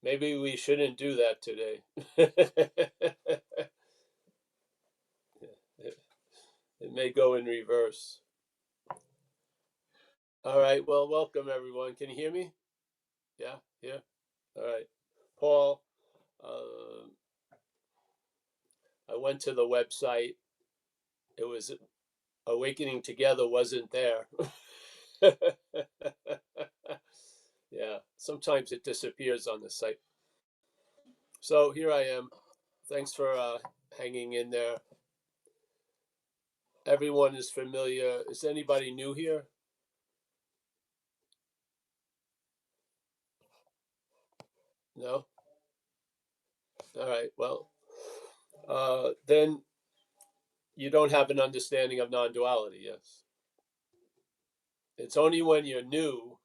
Maybe we shouldn't do that today. It may go in reverse. All right. Well, welcome everyone. Can you hear me? Yeah. Yeah. All right. Paul, I went to the website. It was Awakening Together wasn't there. Yeah. Sometimes it disappears on the site. So here I am. Thanks for hanging in there. Everyone is familiar. Is anybody new here? No? All right. Well, then you don't have an understanding of non-duality, yes. It's only when you're new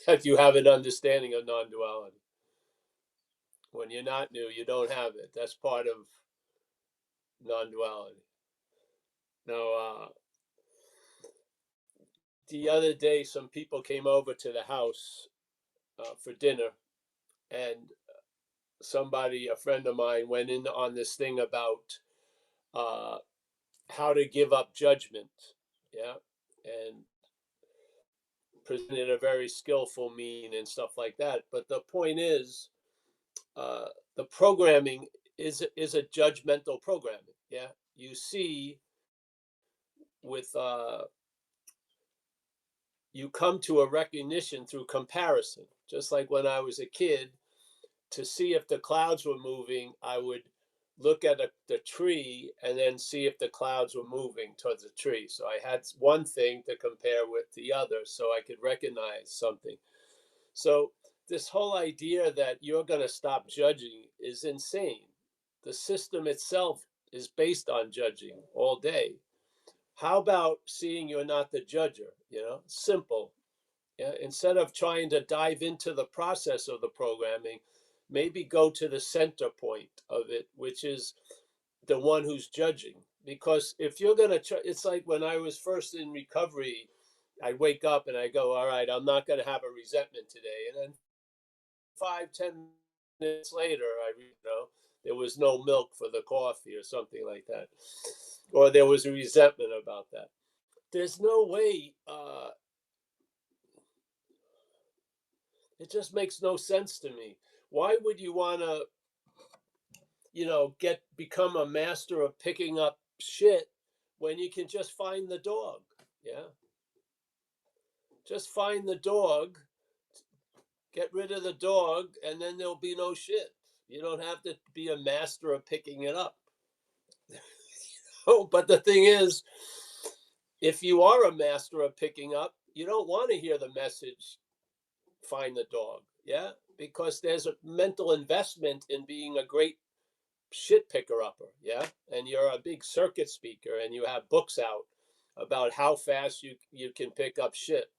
that you have an understanding of non-duality. When you're not new, you don't have it. That's part of non-duality. Now, the other day, some people came over to the house for dinner, and a friend of mine, went in on this thing about how to give up judgment, yeah, and presented a very skillful mean and stuff like that. But the point is, the programming is a judgmental programming. Yeah, you see, with you come to a recognition through comparison. Just like when I was a kid, to see if the clouds were moving, I would look at the tree and then see if the clouds were moving towards the tree. So I had one thing to compare with the other so I could recognize something. So this whole idea that you're going to stop judging is insane. The system itself is based on judging all day. How about seeing you're not the judger? Simple. Yeah? Instead of trying to dive into the process of the programming, maybe go to the center point of it, which is the one who's judging. Because if you're going to, it's like when I was first in recovery, I wake up and I go, all right, I'm not going to have a resentment today. And then 5-10 minutes later, there was no milk for the coffee or something like that, or there was a resentment about that. There's no way. It just makes no sense to me. Why would you want to, become a master of picking up shit when you can just find the dog? Yeah, just find the dog, get rid of the dog, and then there'll be no shit. You don't have to be a master of picking it up. Oh, but the thing is, if you are a master of picking up, you don't want to hear the message, find the dog. Yeah, because there's a mental investment in being a great shit picker upper. Yeah, and you're a big circuit speaker and you have books out about how fast you can pick up shit.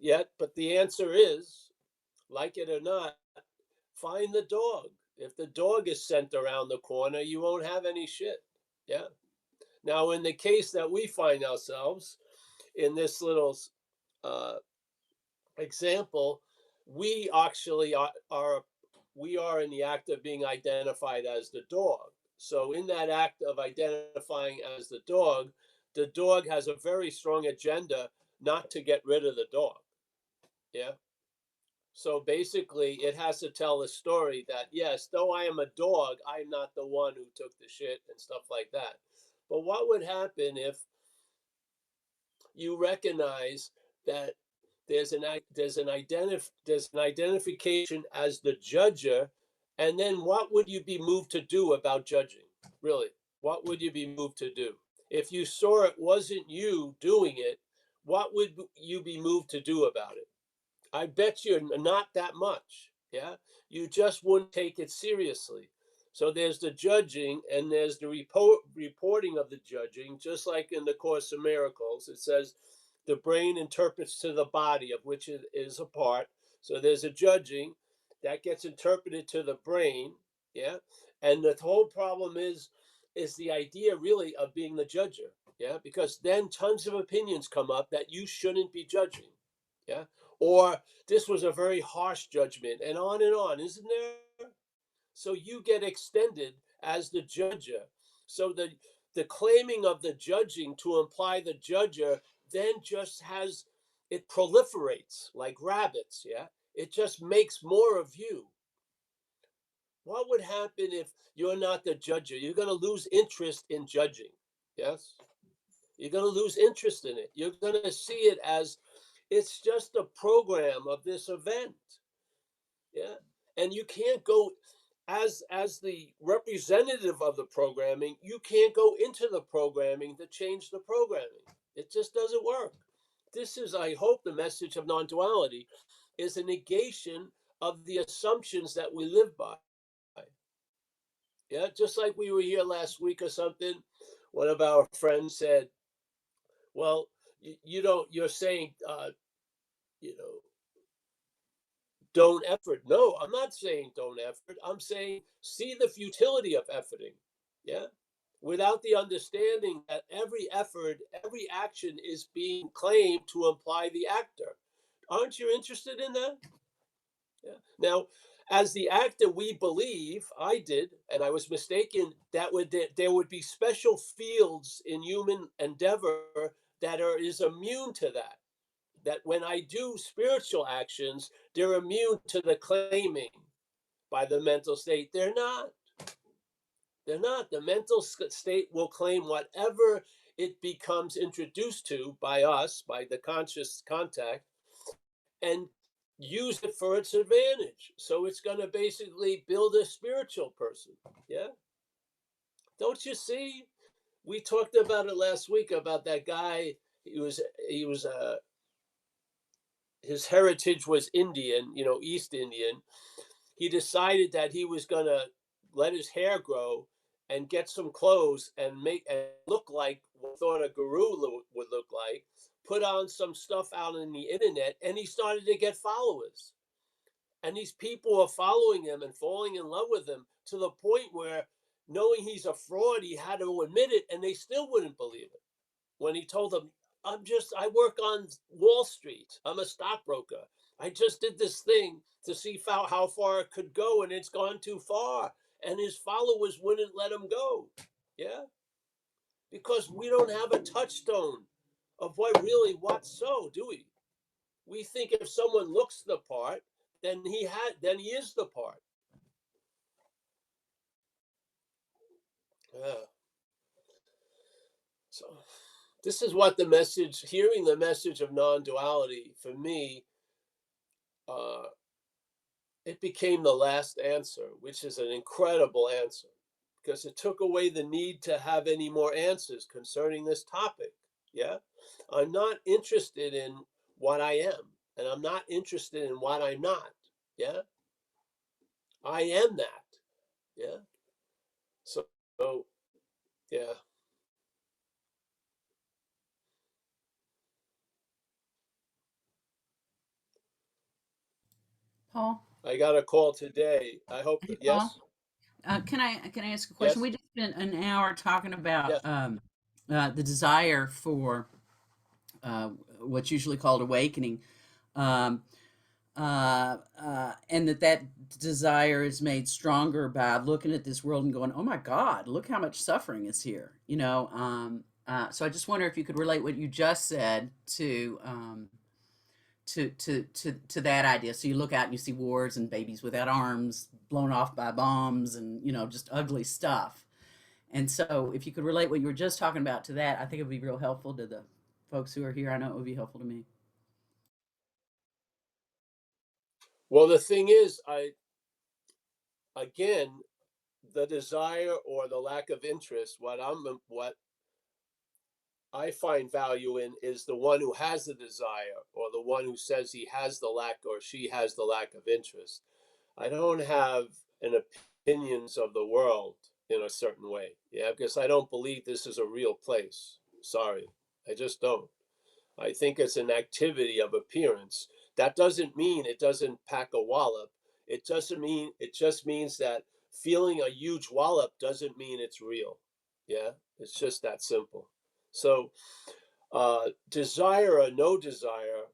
Yet, but the answer is, like it or not, find the dog. If the dog is sent around the corner, you won't have any shit. Yeah. Now, in the case that we find ourselves in this little example, we actually we are in the act of being identified as the dog. So in that act of identifying as the dog has a very strong agenda not to get rid of the dog. Yeah. So basically, it has to tell a story that, yes, though I am a dog, I'm not the one who took the shit and stuff like that. But what would happen if you recognize that there's an identification as the judger, and then what would you be moved to do about judging? Really, what would you be moved to do? If you saw it wasn't you doing it, what would you be moved to do about it? I bet you not that much. Yeah, you just wouldn't take it seriously. So there's the judging and there's the reporting of the judging. Just like in the Course of Miracles, it says the brain interprets to the body, of which it is a part. So there's a judging that gets interpreted to the brain. Yeah, and the whole problem is the idea really of being the judger. Yeah, because then tons of opinions come up that you shouldn't be judging. Yeah, or this was a very harsh judgment, and on, isn't there? So you get extended as the judger. So the claiming of the judging to imply the judger then just has, it proliferates like rabbits. Yeah, it just makes more of you. What would happen if you're not the judger? You're going to lose interest in judging. Yes, you're going to lose interest in it. You're going to see it as it's just a program of this event. Yeah, and you can't go as the representative of the programming. You can't go into the programming to change the programming. It just doesn't work. This is, I hope, the message of non-duality is a negation of the assumptions that we live by. Yeah, just like we were here last week or something, one of our friends said, well, you don't, you're saying, you know, don't effort. No, I'm not saying don't effort. I'm saying see the futility of efforting. Yeah. Without the understanding that every effort, every action is being claimed to imply the actor. Aren't you interested in that? Yeah. Now, as the actor, we believe, I did, and I was mistaken, that there would be special fields in human endeavor that is immune to that. That when I do spiritual actions, they're immune to the claiming by the mental state. They're not. They're not. The mental state will claim whatever it becomes introduced to by us, by the conscious contact, and use it for its advantage. So it's going to basically build a spiritual person. Yeah. Don't you see? We talked about it last week about that guy. He was his heritage was Indian, East Indian. He decided that he was going to let his hair grow and get some clothes and make and look like what thought a guru would look like, put on some stuff out on the internet, and he started to get followers. And these people are following him and falling in love with him to the point where, knowing he's a fraud, he had to admit it, and they still wouldn't believe it. When he told them, I work on Wall Street. I'm a stockbroker. I just did this thing to see how far it could go, and it's gone too far. And his followers wouldn't let him go. Yeah. Because we don't have a touchstone of what's so, do we? We think if someone looks the part, then he is the part. Yeah. So this is what hearing the message of non-duality, for me, it became the last answer, which is an incredible answer, because it took away the need to have any more answers concerning this topic. Yeah. I'm not interested in what I am, and I'm not interested in what I'm not. Yeah. I am that. Yeah. So, yeah. Paul? I got a call today. I hope Hey, that, Paul. yes, Can I ask a question? yes, We just spent an hour talking about yes. the desire for uh, what's usually called awakening, um, and that desire is made stronger by looking at this world and going, "Oh my God, look how much suffering is here." So I just wonder if you could relate what you just said to that idea. So you look out and you see wars and babies without arms blown off by bombs and just ugly stuff. And so if you could relate what you were just talking about to that, I think it would be real helpful to the folks who are here. I know it would be helpful to me. Well, the thing is, again, the desire or the lack of interest, what I find value in is the one who has the desire, or the one who says he has the lack, or she has the lack of interest. I don't have an opinions of the world in a certain way. Yeah, because I don't believe this is a real place. Sorry, I just don't. I think it's an activity of appearance. That doesn't mean it doesn't pack a wallop. It just means that feeling a huge wallop doesn't mean it's real. Yeah, it's just that simple. So desire or no desire,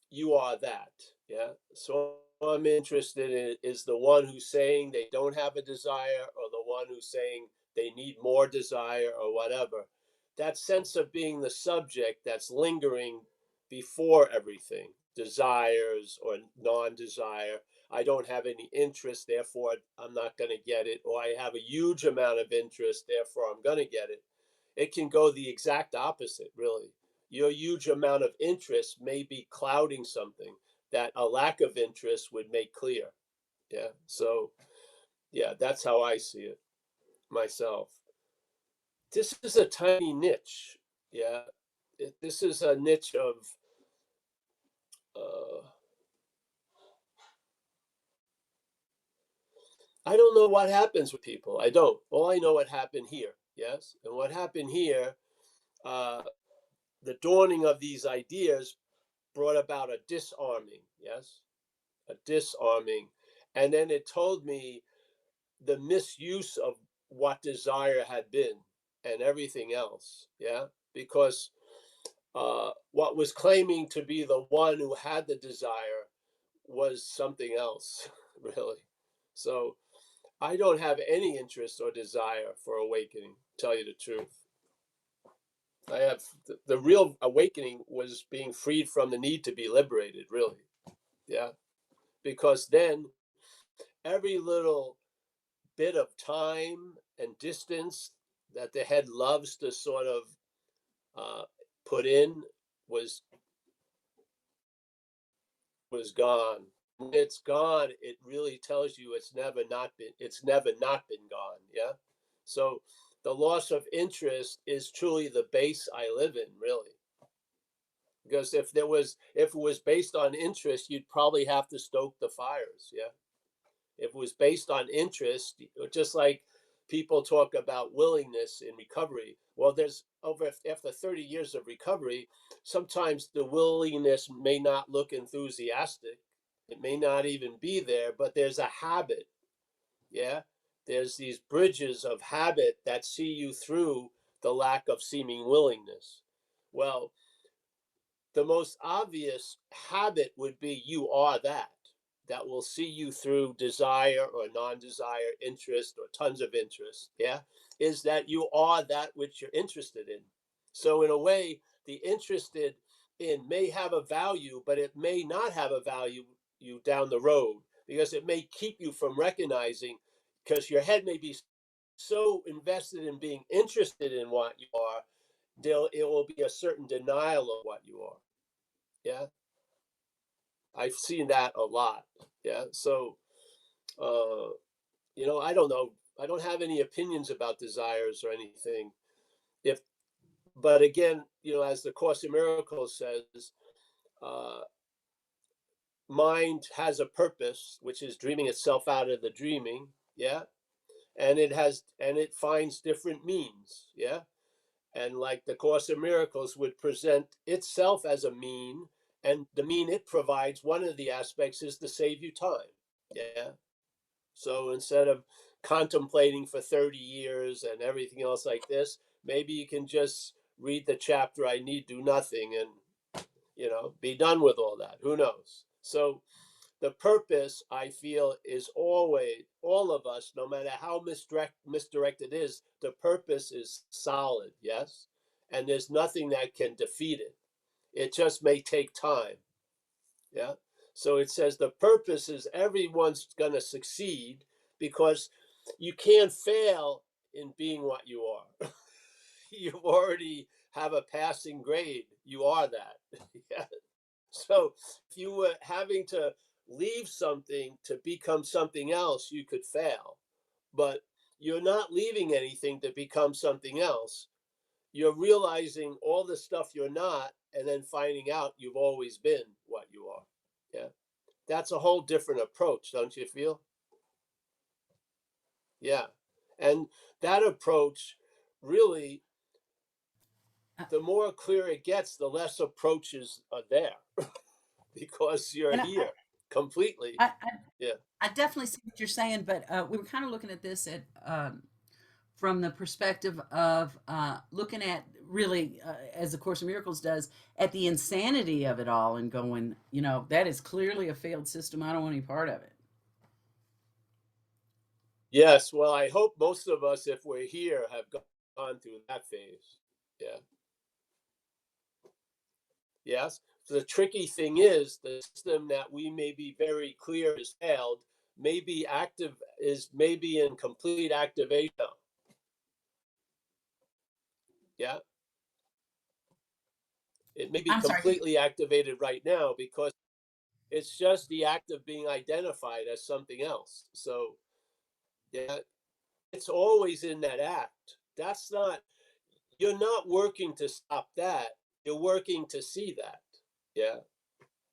you are that. Yeah. So I'm interested in is the one who's saying they don't have a desire, or the one who's saying they need more desire, or whatever. That sense of being the subject that's lingering before everything, desires or non-desire. I don't have any interest, therefore I'm not going to get it, or I have a huge amount of interest, therefore I'm going to get it. It can go the exact opposite, really. Your huge amount of interest may be clouding something that a lack of interest would make clear. Yeah. So, yeah, that's how I see it myself. This is a tiny niche. Yeah. This is a niche of, I don't know what happens with people. I don't. All I know what happened here. Yes. And what happened here, the dawning of these ideas brought about a disarming. Yes. A disarming. And then it told me the misuse of what desire had been and everything else. Yeah. Because what was claiming to be the one who had the desire was something else, really. So I don't have any interest or desire for awakening, tell you the truth. I have the real awakening was being freed from the need to be liberated, really. Yeah. Because then every little bit of time and distance that the head loves to sort of put in was gone. When it's gone, it really tells you it's never not been gone. Yeah. So the loss of interest is truly the base I live in, really. Because if it was based on interest, you'd probably have to stoke the fires. Yeah. If it was based on interest, just like people talk about willingness in recovery. Well, there's after 30 years of recovery, sometimes the willingness may not look enthusiastic. It may not even be there, but there's a habit. Yeah. There's these bridges of habit that see you through the lack of seeming willingness. Well, the most obvious habit would be you are that will see you through desire or non-desire, interest or tons of interest. Yeah. Is that you are that which you're interested in. So in a way, the interested in may have a value, but it may not have a value you down the road, because it may keep you from recognizing, because your head may be so invested in being interested in what you are, it will be a certain denial of what you are. Yeah. I've seen that a lot. Yeah. So, uh, I don't know. I don't have any opinions about desires or anything. If, but again, as the Course in Miracles says, uh, mind has a purpose, which is dreaming itself out of the dreaming. Yeah. And it finds different means. Yeah. And like the Course in Miracles would present itself as a mean, and the mean it provides, one of the aspects is to save you time. Yeah. So instead of contemplating for 30 years and everything else like this, maybe you can just read the chapter I need do nothing and be done with all that. Who knows? So the purpose, I feel, is always, all of us, no matter how misdirected it is, the purpose is solid. Yes. And there's nothing that can defeat it. It just may take time. Yeah. So it says the purpose is everyone's going to succeed, because you can't fail in being what you are. You already have a passing grade. You are that. Yeah. So if you were having to leave something to become something else, you could fail. But you're not leaving anything to become something else. You're realizing all the stuff you're not, and then finding out you've always been what you are. Yeah. That's a whole different approach, don't you feel? Yeah. And that approach, really, the more clear it gets, the less approaches are there, because you're And here completely. I, Yeah. I definitely see what you're saying, but we were kind of looking at this from the perspective of looking at really, as the Course in Miracles does, at the insanity of it all and going, that is clearly a failed system. I don't want any part of it. Yes, well, I hope most of us, if we're here, have gone through that phase. Yeah. Yes. So the tricky thing is the system that we may be very clear is failed, may be active, is maybe in complete activation. Yeah. It may be I'm sorry. completely activated right now because it's just the act of being identified as something else. So, yeah, it's always in that act. That's not, you're not working to stop that. You're working to see that. Yeah.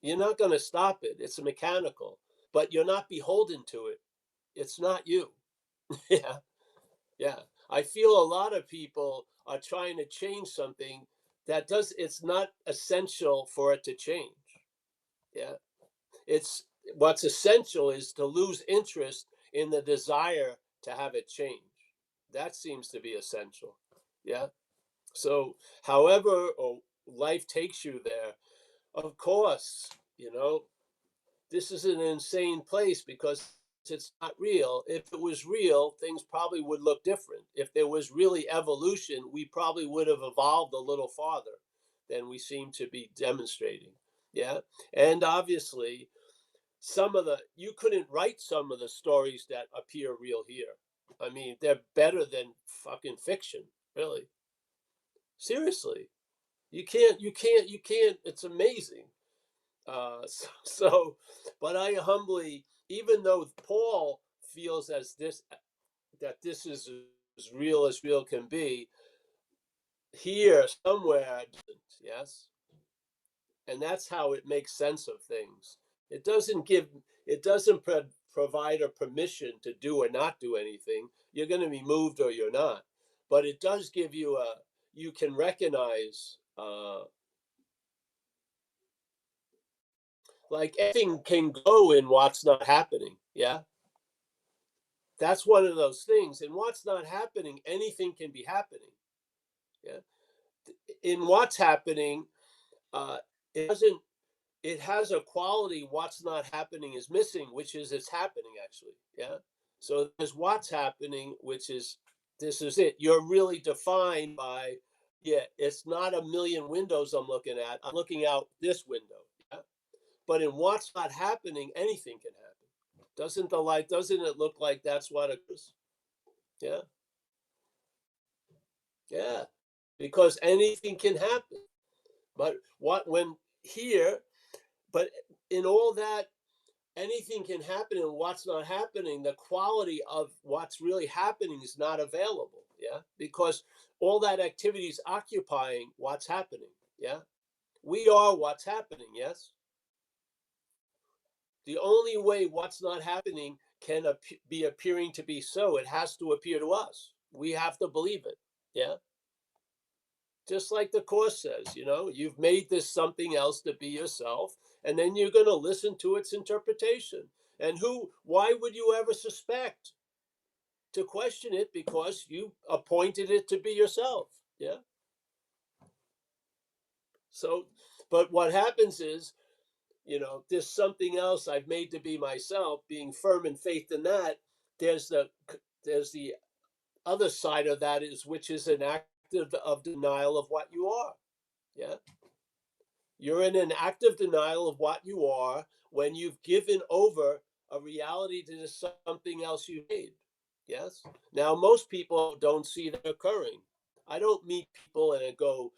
You're not going to stop it. It's mechanical, but you're not beholden to it. It's not you. Yeah. Yeah. I feel a lot of people are trying to change something that it's not essential for it to change. Yeah. It's what's essential is to lose interest in the desire to have it change. That seems to be essential. Yeah. So, however, life takes you there, of course, this is an insane place because it's not real. If it was real, things probably would look different. If there was really evolution, we probably would have evolved a little farther than we seem to be demonstrating. Yeah. And obviously, you couldn't write some of the stories that appear real here. I mean, they're better than fucking fiction, really. Seriously. You can't, it's amazing. So, but I humbly, even though Paul feels that this is as real can be, here somewhere, yes, and that's how it makes sense of things. It doesn't give, it doesn't provide a permission to do or not do anything. You're going to be moved or you're not, but it does give you you can recognize. Like anything can go in what's not happening. Yeah. That's one of those things. In what's not happening, anything can be happening. Yeah. In what's happening, uh, it doesn't. It has a quality. What's not happening is missing, which is it's happening actually. Yeah. So there's what's happening, which is this is it. You're really defined by. Yeah. It's not a million windows I'm looking at. I'm looking out this window. Yeah. But in what's not happening, anything can happen. Doesn't it look like that's what it is? Yeah. Yeah. Because anything can happen. But when here, but in all that, anything can happen and what's not happening, the quality of what's really happening is not available. Yeah. Because all that activity is occupying what's happening. Yeah. We are what's happening. Yes. The only way what's not happening can be appearing to be so, it has to appear to us. We have to believe it. Yeah. Just like the Course says, you've made this something else to be yourself, and then you're going to listen to its interpretation. And why would you ever suspect to question it because you appointed it to be yourself? Yeah. So, but what happens is, there's something else I've made to be myself, being firm in faith in that. There's the other side of that which is an act of denial of what you are. Yeah. You're in an active denial of what you are when you've given over a reality to something else you made. Yes. Now, most people don't see that occurring. I don't meet people and I go,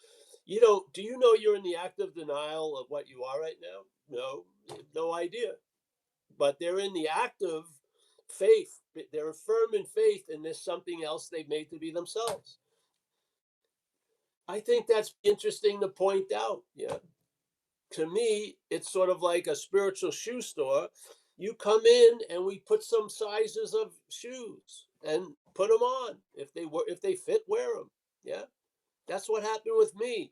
do you know you're in the active denial of what you are right now? No, no idea. But they're in the active faith. They're firm in faith, and there's something else they've made to be themselves. I think that's interesting to point out. Yeah. To me, it's sort of like a spiritual shoe store. You come in and we put some sizes of shoes and put them on. If they fit, wear them. Yeah. That's what happened with me.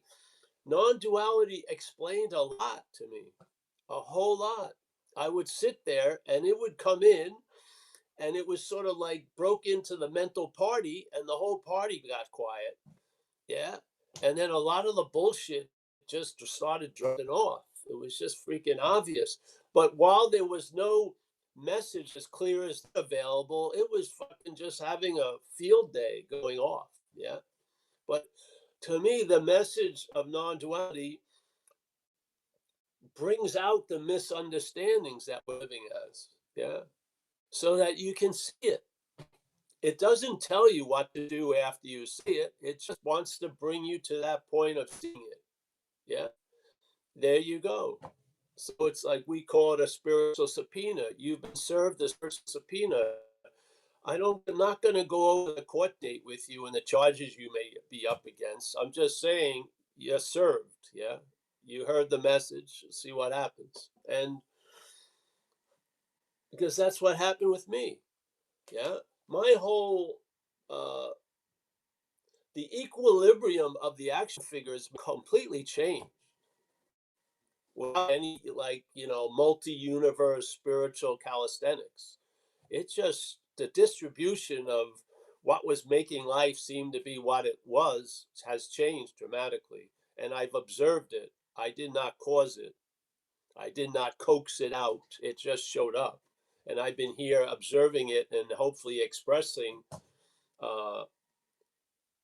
Non-duality explained a lot to me. A whole lot. I would sit there and it would come in and it was sort of like broke into the mental party and the whole party got quiet. Yeah. And then a lot of the bullshit just started dropping off. It was just freaking obvious. But while there was no message as clear as available, it was fucking just having a field day going off. Yeah. But to me, the message of non-duality brings out the misunderstandings that we're living as. Yeah. So that you can see it. It doesn't tell you what to do after you see it. It just wants to bring you to that point of seeing it. Yeah. There you go. So it's like we call it a spiritual subpoena. You've been served a spiritual subpoena. I'm not going to go over the court date with you and the charges you may be up against. I'm just saying you're served. Yeah. You heard the message. See what happens. And because that's what happened with me. Yeah. My whole, the equilibrium of the action figures completely changed. Without any, like, multi-universe spiritual calisthenics. It's just the distribution of what was making life seem to be what it was has changed dramatically. And I've observed it. I did not cause it. I did not coax it out. It just showed up. And I've been here observing it and hopefully expressing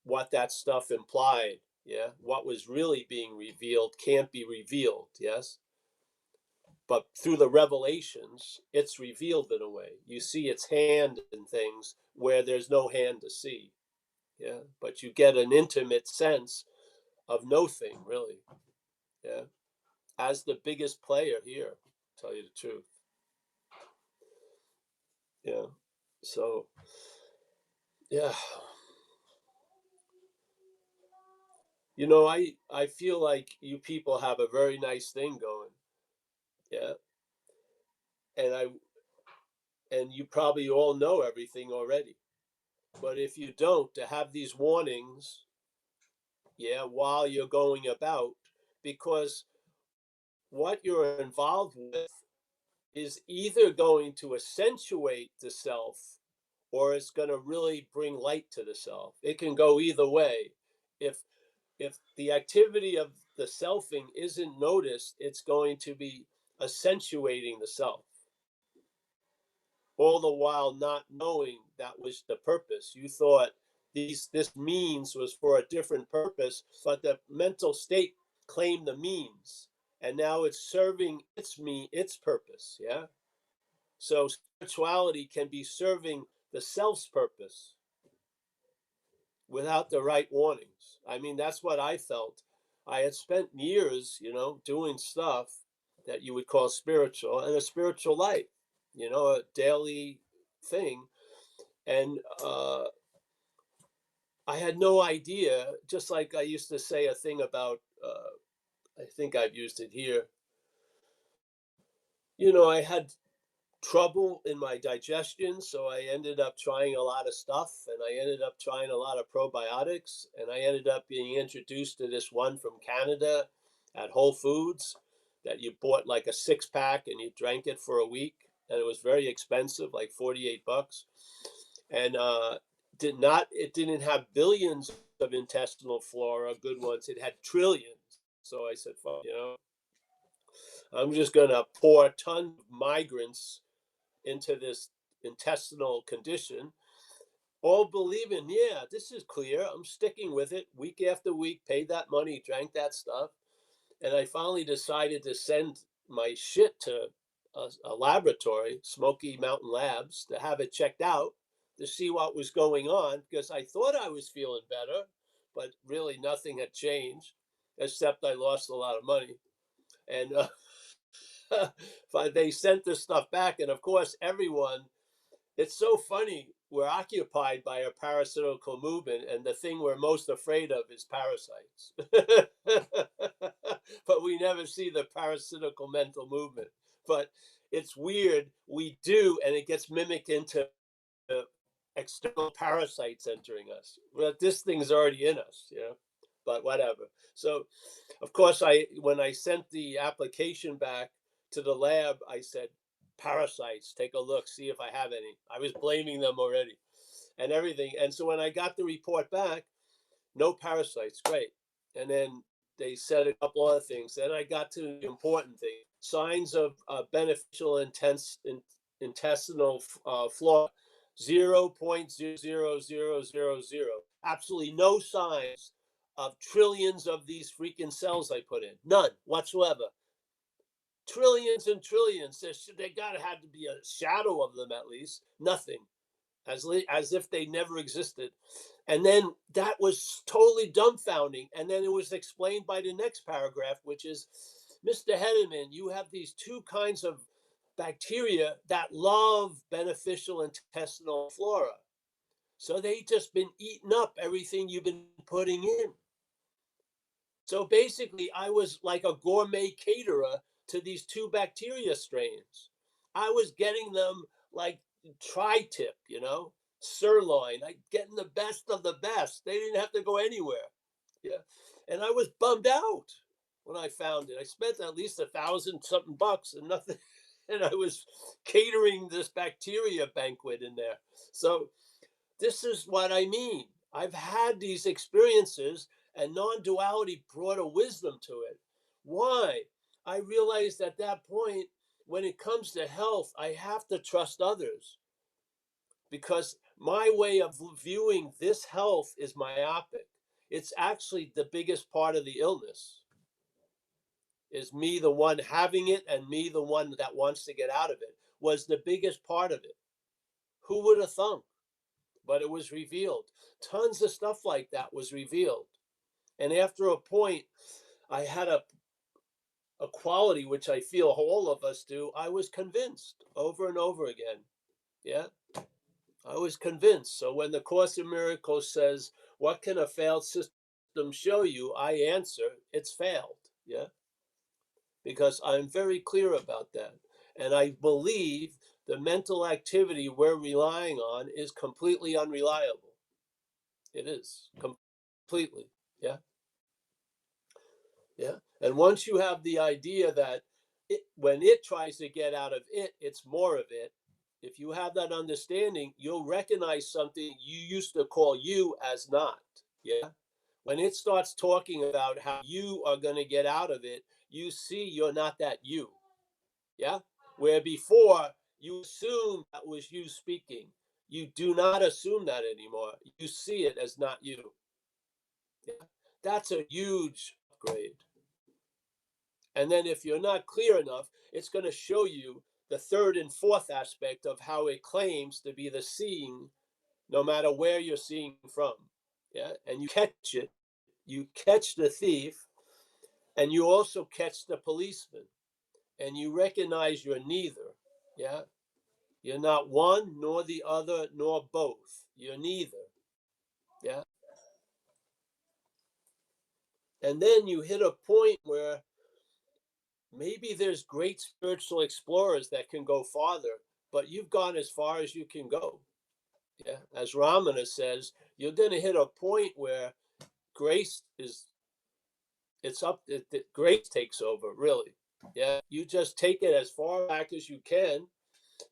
what that stuff implied. Yeah. What was really being revealed can't be revealed. Yes. But through the revelations, it's revealed in a way. You see its hand in things where there's no hand to see. Yeah. But you get an intimate sense of no thing, really. Yeah. As the biggest player here, to tell you the truth. Yeah. So, yeah. I feel like you people have a very nice thing going. Yeah. And you probably all know everything already. But if you don't, to have these warnings, yeah, while you're going about, because what you're involved with is either going to accentuate the self or it's going to really bring light to the self. It can go either way. If the activity of the selfing isn't noticed, it's going to be accentuating the self, all the while not knowing that was the purpose. You thought this means was for a different purpose, but the mental state claimed the means, and now it's serving its purpose. Yeah. So spirituality can be serving the self's purpose without the right warnings. I mean, that's what I felt. I had spent years, doing stuff that you would call spiritual and a spiritual life, a daily thing. And I had no idea, just like I used to say a thing about, I think I've used it here. I had trouble in my digestion, so I ended up trying a lot of stuff, and I ended up trying a lot of probiotics, and I ended up being introduced to this one from Canada at Whole Foods that you bought like a 6-pack and you drank it for a week, and it was very expensive, like $48. And it didn't have billions of intestinal flora, good ones. It had trillions. So I said, fuck, I'm just gonna pour tons of migrants into this intestinal condition, all believing, yeah, this is clear. I'm sticking with it week after week, paid that money, drank that stuff. And I finally decided to send my shit to a laboratory, Smoky Mountain Labs, to have it checked out to see what was going on, because I thought I was feeling better, but really nothing had changed, except I lost a lot of money. And they sent this stuff back. And of course, it's so funny. We're occupied by a parasitical movement, and the thing we're most afraid of is parasites. But we never see the parasitical mental movement. But it's weird. We do, and it gets mimicked into external parasites entering us. Well, this thing's already in us, but whatever. So, of course, when I sent the application back to the lab, I said, parasites, take a look, see if I have any. I was blaming them already and everything. And so when I got the report back, no parasites, great. And then they said a couple other things. Then I got to the important thing: signs of beneficial intestinal flora, 0.00000. Absolutely no signs of trillions of these freaking cells I put in. None whatsoever. Trillions and trillions. They gotta have to be a shadow of them at least. Nothing. As if they never existed. And then that was totally dumbfounding. And then it was explained by the next paragraph, which is, Mr. Hedderman, you have these two kinds of bacteria that love beneficial intestinal flora. So they just been eating up everything you've been putting in. So basically, I was like a gourmet caterer to these two bacteria strains. I was getting them like tri-tip, sirloin, like getting the best of the best. They didn't have to go anywhere. Yeah. And I was bummed out when I found it. I spent at least $1,000 something bucks and nothing. And I was catering this bacteria banquet in there. So this is what I mean. I've had these experiences, and non-duality brought a wisdom to it. Why? I realized at that point, when it comes to health, I have to trust others, because my way of viewing this health is myopic. It's actually the biggest part of the illness, is me the one having it and me the one that wants to get out of it, was the biggest part of it. Who would have thunk? But it was revealed. Tons of stuff like that was revealed. And after a point, I had a quality, which I feel all of us do. I was convinced over and over again. Yeah, I was convinced. So when the Course in Miracles says, what can a failed system show you? I answer, it's failed. Yeah, because I'm very clear about that. And I believe the mental activity we're relying on is completely unreliable. It is completely. Yeah. Yeah. And once you have the idea that when it tries to get out of it, it's more of it. If you have that understanding, you'll recognize something you used to call you as not. Yeah. When it starts talking about how you are going to get out of it, you see you're not that you. Yeah. Where before you assumed that was you speaking. You do not assume that anymore. You see it as not you. Yeah. That's a huge upgrade. And then if you're not clear enough, it's going to show you the third and fourth aspect of how it claims to be the seeing, no matter where you're seeing from. Yeah. And you catch it. You catch the thief, and you also catch the policeman, and you recognize you're neither. Yeah. You're not one, nor the other, nor both. You're neither. Yeah. And then you hit a point where maybe there's great spiritual explorers that can go farther, but you've gone as far as you can go. Yeah. As Ramana says, you're going to hit a point where grace is, it's up, grace takes over, really. Yeah. You just take it as far back as you can,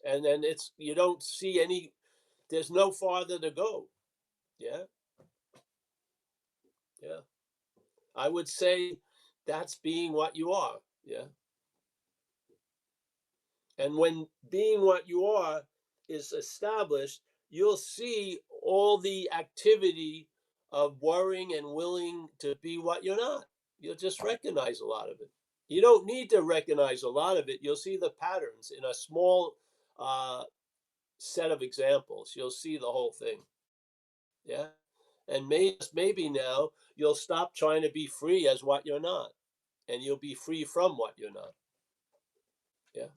and then you don't see any, there's no farther to go. Yeah. Yeah. I would say that's being what you are. Yeah. And when being what you are is established, you'll see all the activity of worrying and willing to be what you're not. You'll just recognize a lot of it. You don't need to recognize a lot of it. You'll see the patterns in a small set of examples. You'll see the whole thing. Yeah. And maybe now you'll stop trying to be free as what you're not, and you'll be free from what you're not. Yeah.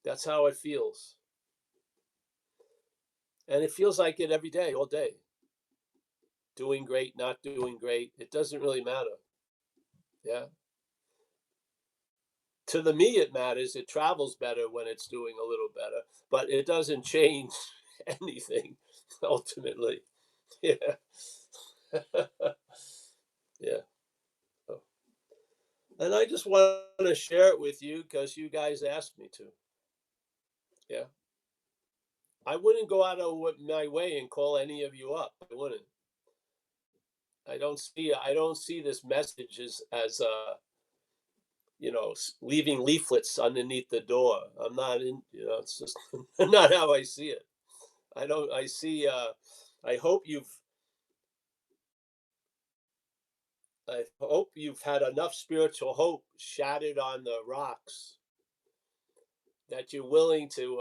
That's how it feels. And it feels like it every day, all day. Doing great, not doing great. It doesn't really matter. Yeah. To the me, it matters. It travels better when it's doing a little better, but it doesn't change anything ultimately. Yeah. Yeah. And I just want to share it with you because you guys asked me to. Yeah. I wouldn't go out of my way and call any of you up. I wouldn't. I don't see this message as leaving leaflets underneath the door. I'm not in, it's just not how I see it. I hope you've had enough spiritual hope shattered on the rocks that you're willing to,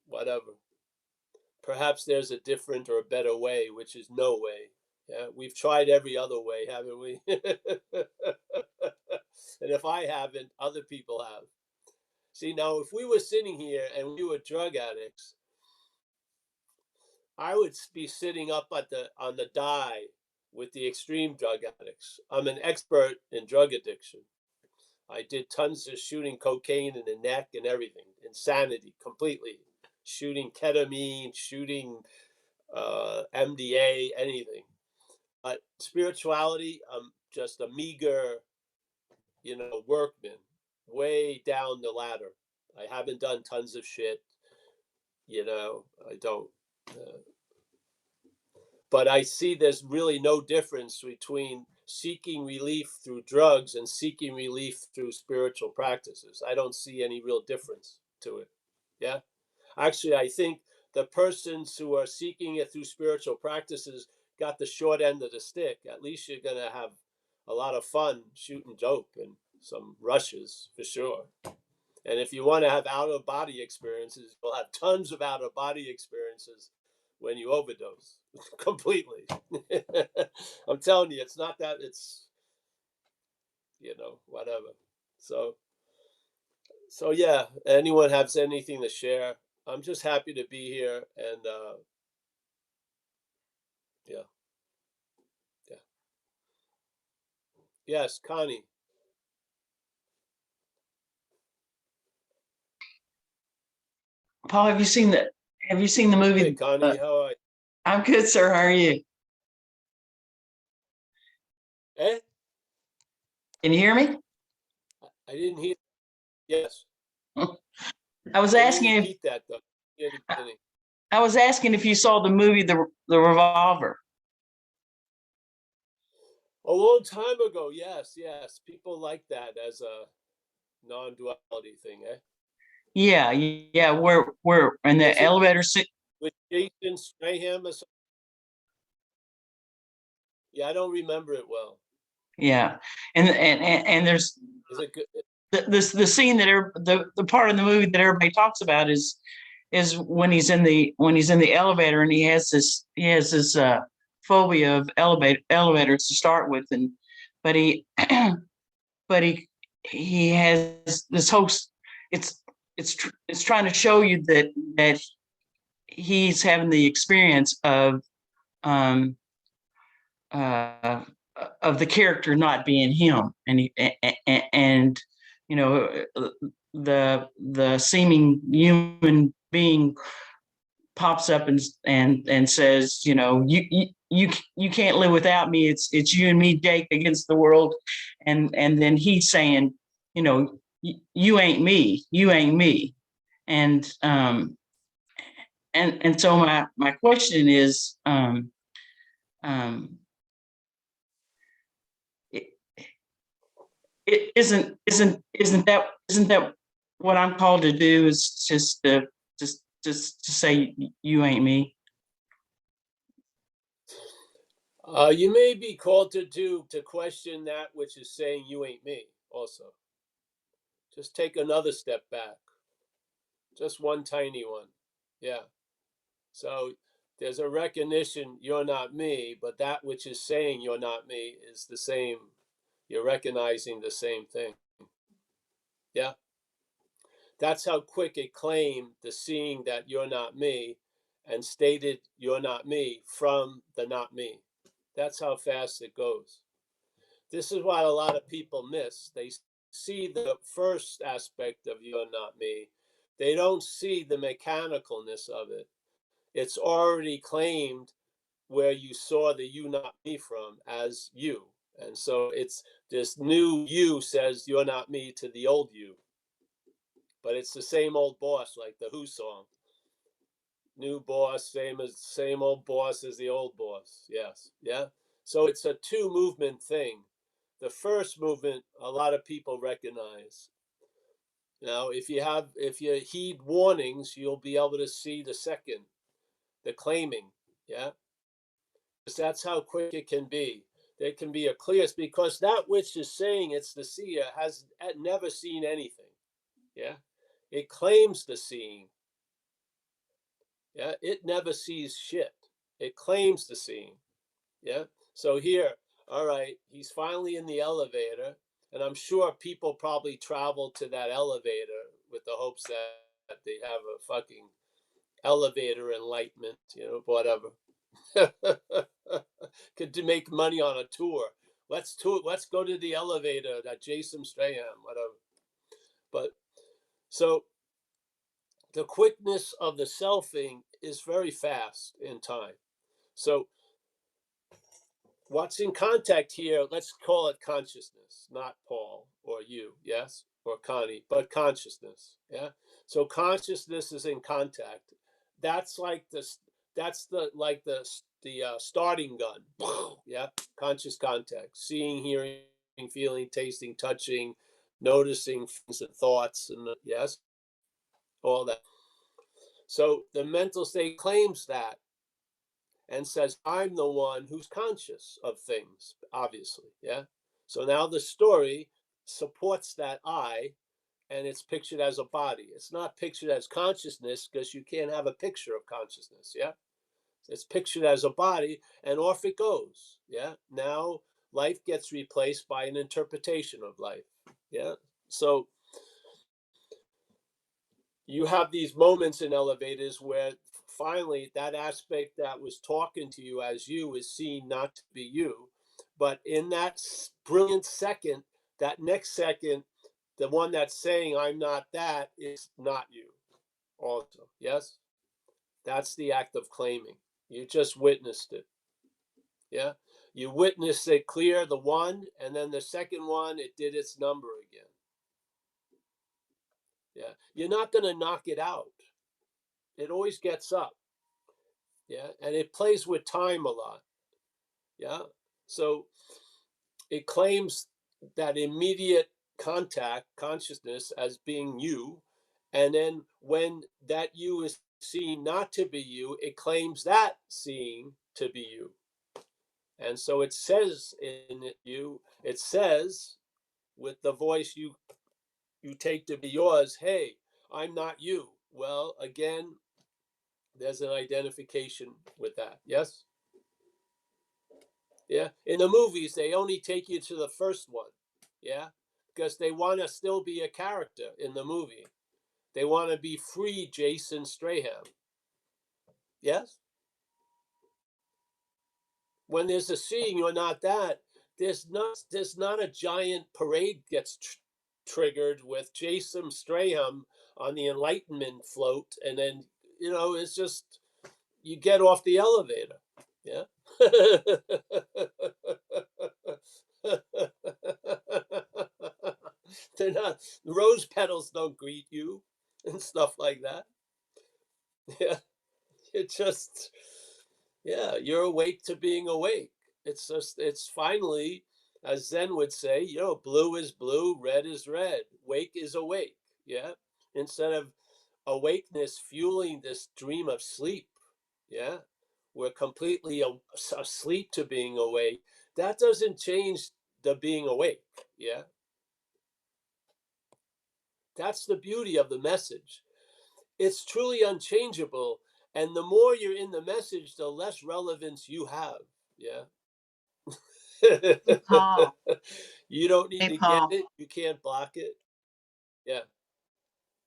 whatever. Perhaps there's a different or a better way, which is no way. Yeah, we've tried every other way, haven't we? And if I haven't, other people have. See, now, if we were sitting here and we were drug addicts, I would be sitting up on the die with the extreme drug addicts. I'm an expert in drug addiction. I did tons of shooting cocaine in the neck and everything. Insanity, completely. Shooting ketamine, shooting MDA, anything. But spirituality, I'm just a meager, workman, way down the ladder. I haven't done tons of shit, I don't. But I see there's really no difference between seeking relief through drugs and seeking relief through spiritual practices. I don't see any real difference to it. Yeah. Actually, I think the persons who are seeking it through spiritual practices got the short end of the stick. At least you're going to have a lot of fun shooting dope and some rushes for sure. And if you want to have out-of-body experiences, you'll have tons of out-of-body experiences when you overdose completely. I'm telling you, it's not that, it's, whatever. So yeah, anyone has anything to share? I'm just happy to be here, and yeah. Yes, Connie. Paul, have you seen the movie? Hey, Connie, how are you? I'm good, sir. How are you? Eh? Can you hear me? I didn't hear. Yes. I was Can you asking repeat that though? In the beginning. I was asking if you saw the movie The Revolver. A long time ago, yes. People like that as a non-duality thing, eh? Yeah. We're in the Was it elevator. with Jason Strahan or something? Yeah, I don't remember it well. Yeah, and there's Is it good? the scene that the part of the movie that everybody talks about is when he's in the elevator and he has this phobia of elevators to start with, and but he but he has this whole it's trying to show you that he's having the experience um of the character not being him, and the seeming human being pops up and says, you can't live without me. It's you and me, Jake, against the world, and then he's saying, you ain't me, and so my question is, it isn't that what I'm called to do, is just to say you ain't me? You may be called to question that which is saying you ain't me also. Just take another step back. Just one tiny one. Yeah. So there's a recognition you're not me, but that which is saying you're not me is the same. You're recognizing the same thing. Yeah. That's how quick it claimed the seeing that you're not me and stated you're not me from the not me. That's how fast it goes. This is what a lot of people miss. They see the first aspect of you're not me. They don't see the mechanicalness of it. It's already claimed where you saw the you not me from as you. And so it's this new you says you're not me to the old you. But it's the same old boss, like the Who song. New boss, same old boss as the old boss. Yes. Yeah. So it's a two movement thing. The first movement, a lot of people recognize. Now, if you heed warnings, you'll be able to see the second, the claiming, yeah? Because that's how quick it can be. There can be a clear, because that which is saying it's the seer has never seen anything, yeah? It claims the seeing, yeah? It never sees shit. It claims the seeing, yeah? So here, all right, he's finally in the elevator, and I'm sure people probably travel to that elevator with the hopes that they have a fucking elevator enlightenment, whatever. Could make money on a tour. Let's go to the elevator, that Jason Strahan, whatever. But so the quickness of the selfing is very fast in time. So what's in contact here, let's call it consciousness, not Paul or you, yes, or Connie, but consciousness, yeah. So consciousness is in contact. That's like this. That's the starting gun, yeah. Conscious contact, seeing, hearing, feeling, tasting, touching, noticing things and thoughts, and yes, all that. So the mental state claims that and says, I'm the one who's conscious of things, obviously, yeah? So now the story supports that I, and it's pictured as a body. It's not pictured as consciousness, because you can't have a picture of consciousness, yeah? It's pictured as a body, and off it goes, yeah? Now life gets replaced by an interpretation of life, yeah? So you have these moments in elevators where finally that aspect that was talking to you as you is seen not to be you. But in that brilliant second, that next second, the one that's saying I'm not that is not you also. Yes? That's the act of claiming. You just witnessed it. Yeah? You witnessed it clear, the one, and then the second one, it did its number again. Yeah. You're not going to knock it out. It always gets up. Yeah. And it plays with time a lot. Yeah. So it claims that immediate contact, consciousness, as being you. And then when that you is seen not to be you, it claims that seeing to be you. And so it says in you, it says with the voice you take to be yours, hey, I'm not you. Well, again, there's an identification with that. Yes? Yeah. In the movies, they only take you to the first one. Yeah. Because they want to still be a character in the movie. They want to be free Jason Strahan. Yes? When there's a seeing, you're not that. There's not a giant parade gets triggered with Jason Strahan on the Enlightenment float, and then it's just you get off the elevator. Yeah. They're not, rose petals don't greet you and stuff like that. Yeah. You're awake to being awake. It's finally, as Zen would say, blue is blue, red is red, wake is awake. Yeah. Instead of awakeness fueling this dream of sleep. Yeah. We're completely asleep to being awake. That doesn't change the being awake. Yeah. That's the beauty of the message. It's truly unchangeable. And the more you're in the message, the less relevance you have. Yeah. Hey, Paul. You don't need Hey, to Paul. get it. You can't block it. Yeah.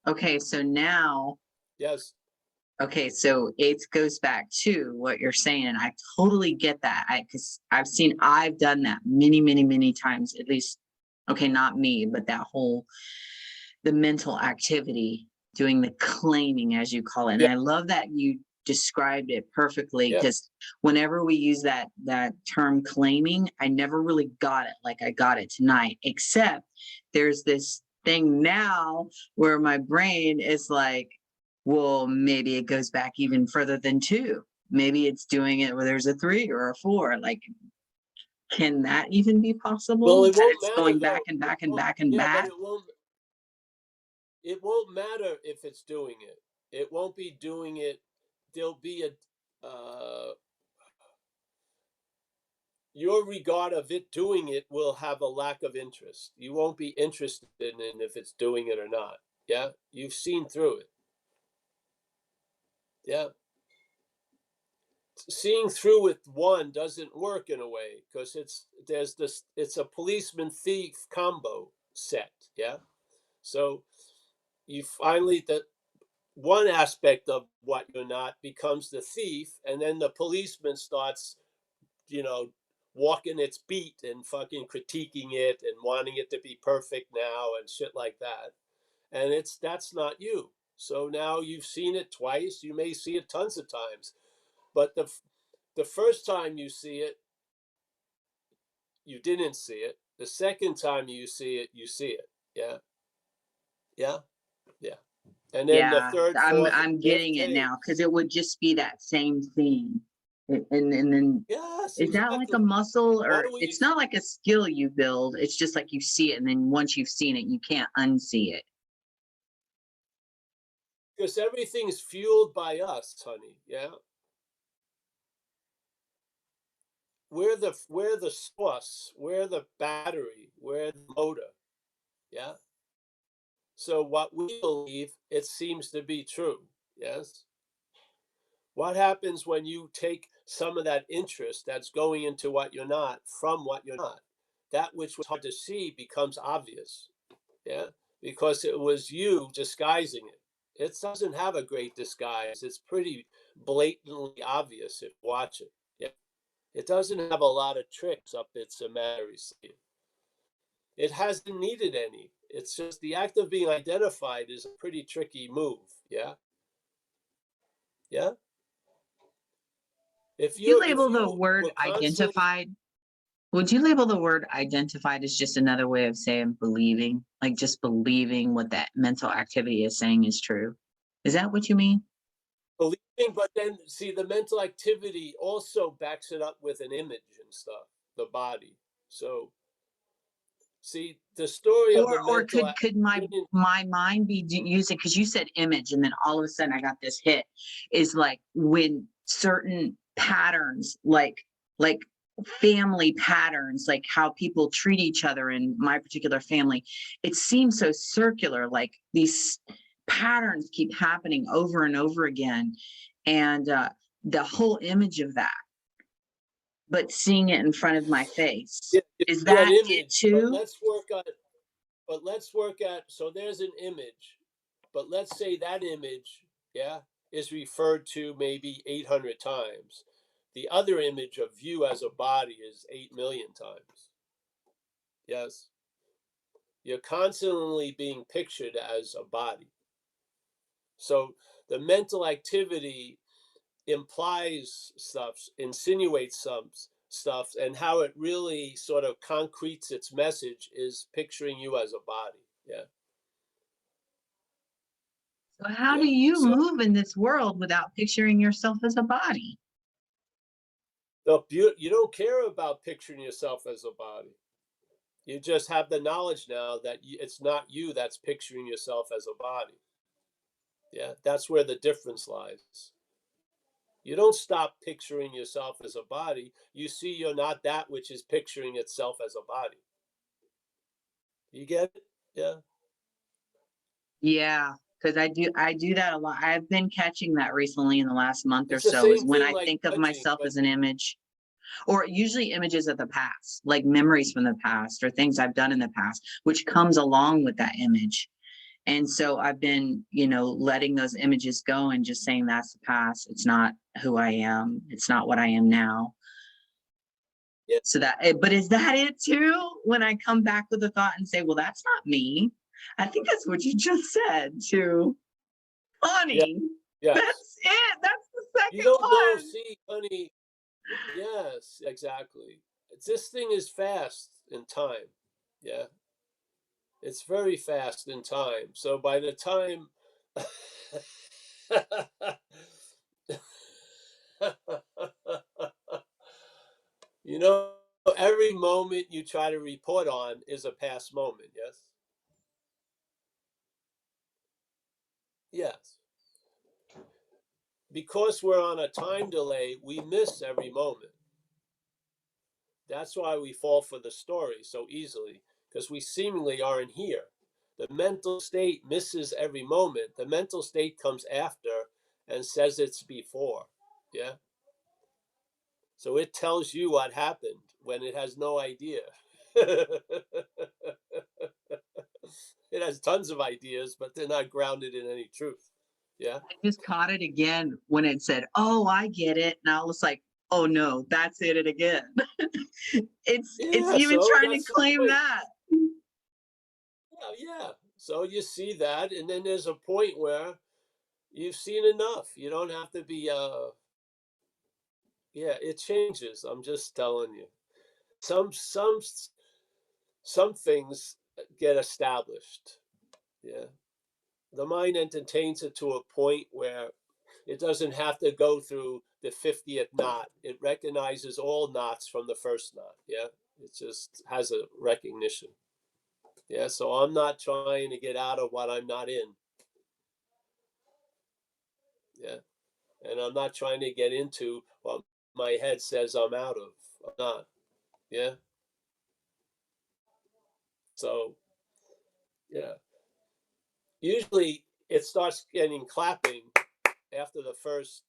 Okay, so now, Yes. okay, so it goes back to what you're saying, and I totally get that. Because I've done that many, many, many times, at least. Okay, not me, but the mental activity, doing the claiming, as you call it. And Yeah. I love that you described it perfectly, Yeah. because whenever we use that term claiming, I never really got it like I got it tonight, except there's this thing now where my brain is like, well, maybe it goes back even further than 2. Maybe it's doing it where there's a 3 or a 4. Like, Can that even be possible? Well, it That won't it's matter going back though. and It back and won't, back and yeah, but back? it won't matter if it's doing it. It won't be doing it. There'll be your regard of it doing it will have a lack of interest. You won't be interested in if it's doing it or not. Yeah, you've seen through it. Yeah, seeing through with one doesn't work in a way because it's a policeman thief combo set. Yeah, so you finally that one aspect of what you're not becomes the thief, and then the policeman starts, walking its beat and fucking critiquing it and wanting it to be perfect now and shit like that. And that's not you. So now you've seen it twice. You may see it tons of times, but the first time you see it, you didn't see it. The second time you see it, you see it. Yeah, yeah, yeah. And then the Yeah, third, fourth, and I'm fifth getting it case. now because it would just be that same thing. And then Yes, is that like a exactly. muscle, What or do we? it's not like a skill you build? It's just like you see it, and then once you've seen it, you can't unsee it. Because everything's fueled by us, honey. Yeah, we're the source, we're the battery, we're the motor. Yeah. So what we believe, it seems to be true. Yes. What happens when you take some of that interest that's going into what you're not from what you're not? That which was hard to see becomes obvious. Yeah. Because it was you disguising it. It doesn't have a great disguise. It's pretty blatantly obvious if you watch it. Yeah. It doesn't have a lot of tricks up its Mary sleeve. It hasn't needed any. It's just the act of being identified is a pretty tricky move. Yeah. Yeah. If You if label the you word were constantly, identified. Would you label the word identified as just another way of saying believing, like just believing what that mental activity is saying is true? Is that what you mean? believing, but then see the mental activity also backs it up with an image and stuff, the body. So see the story of the Or mental. could my mind be using, because you said image, and then all of a sudden I got this hit, is like when certain patterns, like family patterns, like how people treat each other in my particular family, it seems so circular, like these patterns keep happening over and over again, and the whole image of that, but seeing it in front of my face, Yeah, you is see an that it image, but too? let's work at so there's an image, but let's say that image, yeah, is referred to maybe 800 times. The other image of you as a body is 8 million times. Yes, you're constantly being pictured as a body. So the mental activity implies stuff, insinuates some stuff, and how it really sort of concretes its message is picturing you as a body. Yeah, So how do yeah. you So move in this world without picturing yourself as a body? you don't care about picturing yourself as a body. You just have the knowledge now that it's not you that's picturing yourself as a body. Yeah, that's where the difference lies. You don't stop picturing yourself as a body. You see you're not that which is picturing itself as a body. You get it? Yeah. Yeah, because I do that a lot. I've been catching that recently in the last month or It's the so, is same when thing I like think of judging. myself as an image, or usually images of the past, like memories from the past or things I've done in the past, which comes along with that image. And so I've been, letting those images go and just saying that's the past. It's not who I am. It's not what I am now. Yeah. So but is that it too? When I come back with a thought and say, well, that's not me. I think that's what you just said too. Yeah. Funny. Yes. That's it. That's the You second don't know, one. see, honey. Yes, exactly. This thing is fast in time. Yeah. It's very fast in time. So by the time you know every moment you try to report on is a past moment, yes? Yes. Because we're on a time delay, we miss every moment. That's why we fall for the story so easily, because we seemingly aren't here. The mental state misses every moment. The mental state comes after and says it's before. Yeah. So it tells you what happened when it has no idea. It has tons of ideas, but they're not grounded in any truth. Yeah. I just caught it again when it said, "Oh, I get it." And I was like, "Oh no, that's it again." It's Yeah, even so trying to that's the claim point. that. Yeah. So you see that, and then there's a point where you've seen enough. You don't have to be yeah, it changes. I'm just telling you. Some things get established. Yeah. The mind entertains it to a point where it doesn't have to go through the 50th knot. It recognizes all knots from the first knot. Yeah. It just has a recognition. Yeah. So I'm not trying to get out of what I'm not in. Yeah. And I'm not trying to get into what my head says I'm out of. I'm not. Yeah. So, yeah. Usually it starts getting clapping after the first,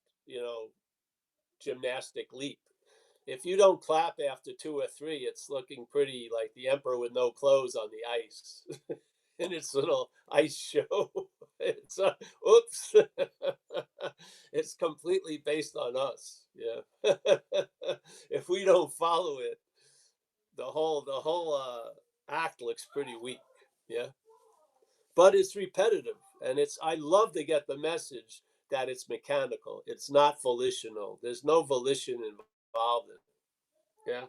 gymnastic leap. If you don't clap after 2 or 3, it's looking pretty like the emperor with no clothes on the ice in its little ice show. It's oops. It's completely based on us. Yeah. If we don't follow it, the whole act looks pretty weak. Yeah. But it's repetitive, and I love to get the message that it's mechanical. It's not volitional. There's no volition involved in it. Yeah.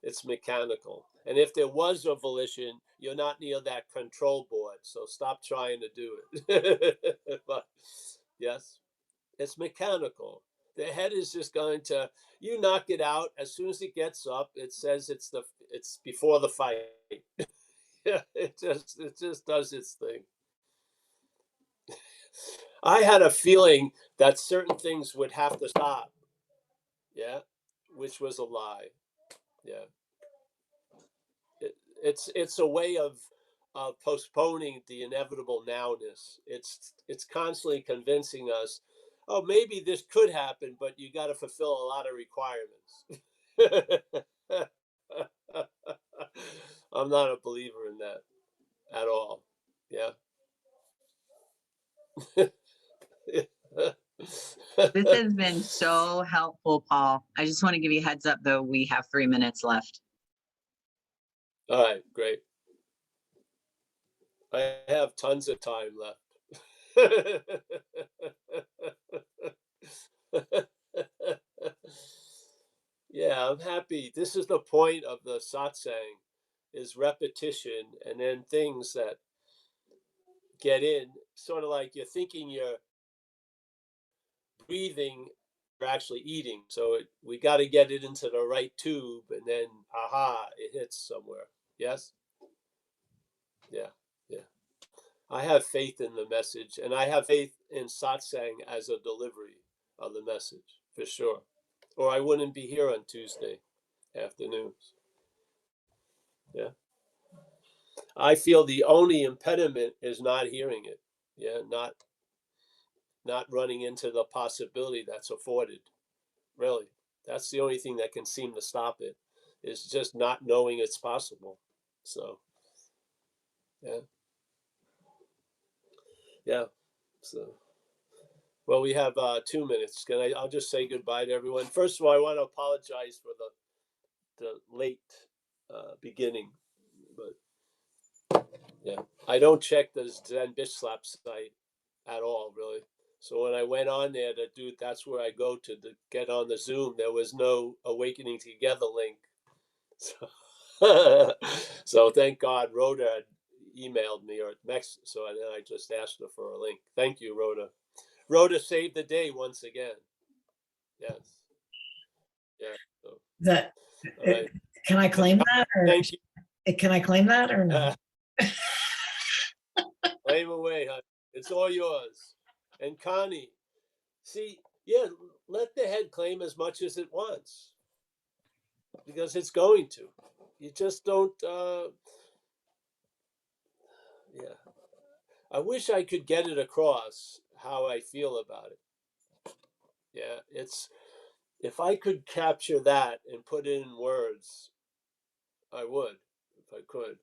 It's mechanical. And if there was a volition, you're not near that control board. So stop trying to do it. But yes, it's mechanical. The head is just going to, you knock it out. As soon as it gets up, it says it's before the fight. Yeah, it just does its thing. I had a feeling that certain things would have to stop. Yeah, which was a lie. Yeah. It's a way of postponing the inevitable nowness. It's constantly convincing us, oh, maybe this could happen, but you got to fulfill a lot of requirements. I'm not a believer in that at all. Yeah. This has been so helpful, Paul. I just want to give you a heads up, though. We have 3 minutes left. All right, great. I have tons of time left. Yeah, I'm happy. This is the point of the satsang, is repetition, and then things that get in, sort of like you're thinking you're breathing, you're actually eating. So we got to get it into the right tube, and then, aha, it hits somewhere. Yes? Yeah, yeah. I have faith in the message, and I have faith in satsang as a delivery of the message, for sure. Or I wouldn't be here on Tuesday afternoons. Yeah. I feel the only impediment is not hearing it. Yeah, not running into the possibility that's afforded. Really. That's the only thing that can seem to stop it, is just not knowing it's possible. So, yeah. Yeah. So, well, we have 2 minutes. I'll just say goodbye to everyone. First of all, I want to apologize for the late beginning, but yeah, I don't check the Zen Bitch Slap site at all, really. So when I went on there to do, that's where I go to get on the Zoom. There was no Awakening Together link. So, so thank God Rhoda had emailed me, or so then I just asked her for a link. Thank you, Rhoda. Rhoda saved the day once again. Yes. Yeah. So, That all right. Can I claim that? Or Thank you. can I claim that or no? Claim away, honey. It's all yours. And Connie, see, yeah, let the head claim as much as it wants, because it's going to. You just don't. Yeah. I wish I could get it across how I feel about it. Yeah, it's, if I could capture that and put it in words, I would, if I could.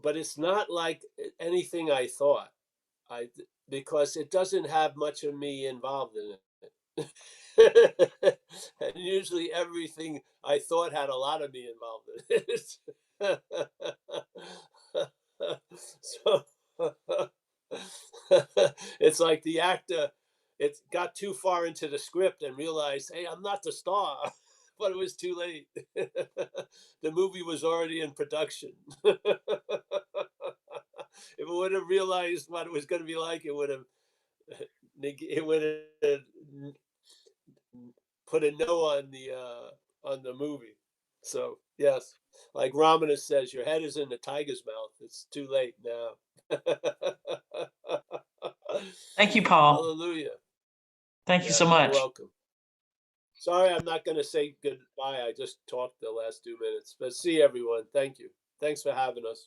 But it's not like anything I thought, because it doesn't have much of me involved in it. And usually everything I thought had a lot of me involved in it. So it's like the actor, it got too far into the script and realized, hey, I'm not the star. But it was too late. The movie was already in production. If it would have realized what it was going to be like, it would have put a no on the movie. So yes, like Ramana says, your head is in the tiger's mouth. It's too late now. Thank you, Paul. Hallelujah. Thank you so You're much. welcome. Sorry, I'm not going to say goodbye. I just talked the last 2 minutes. But see everyone. Thank you. Thanks for having us.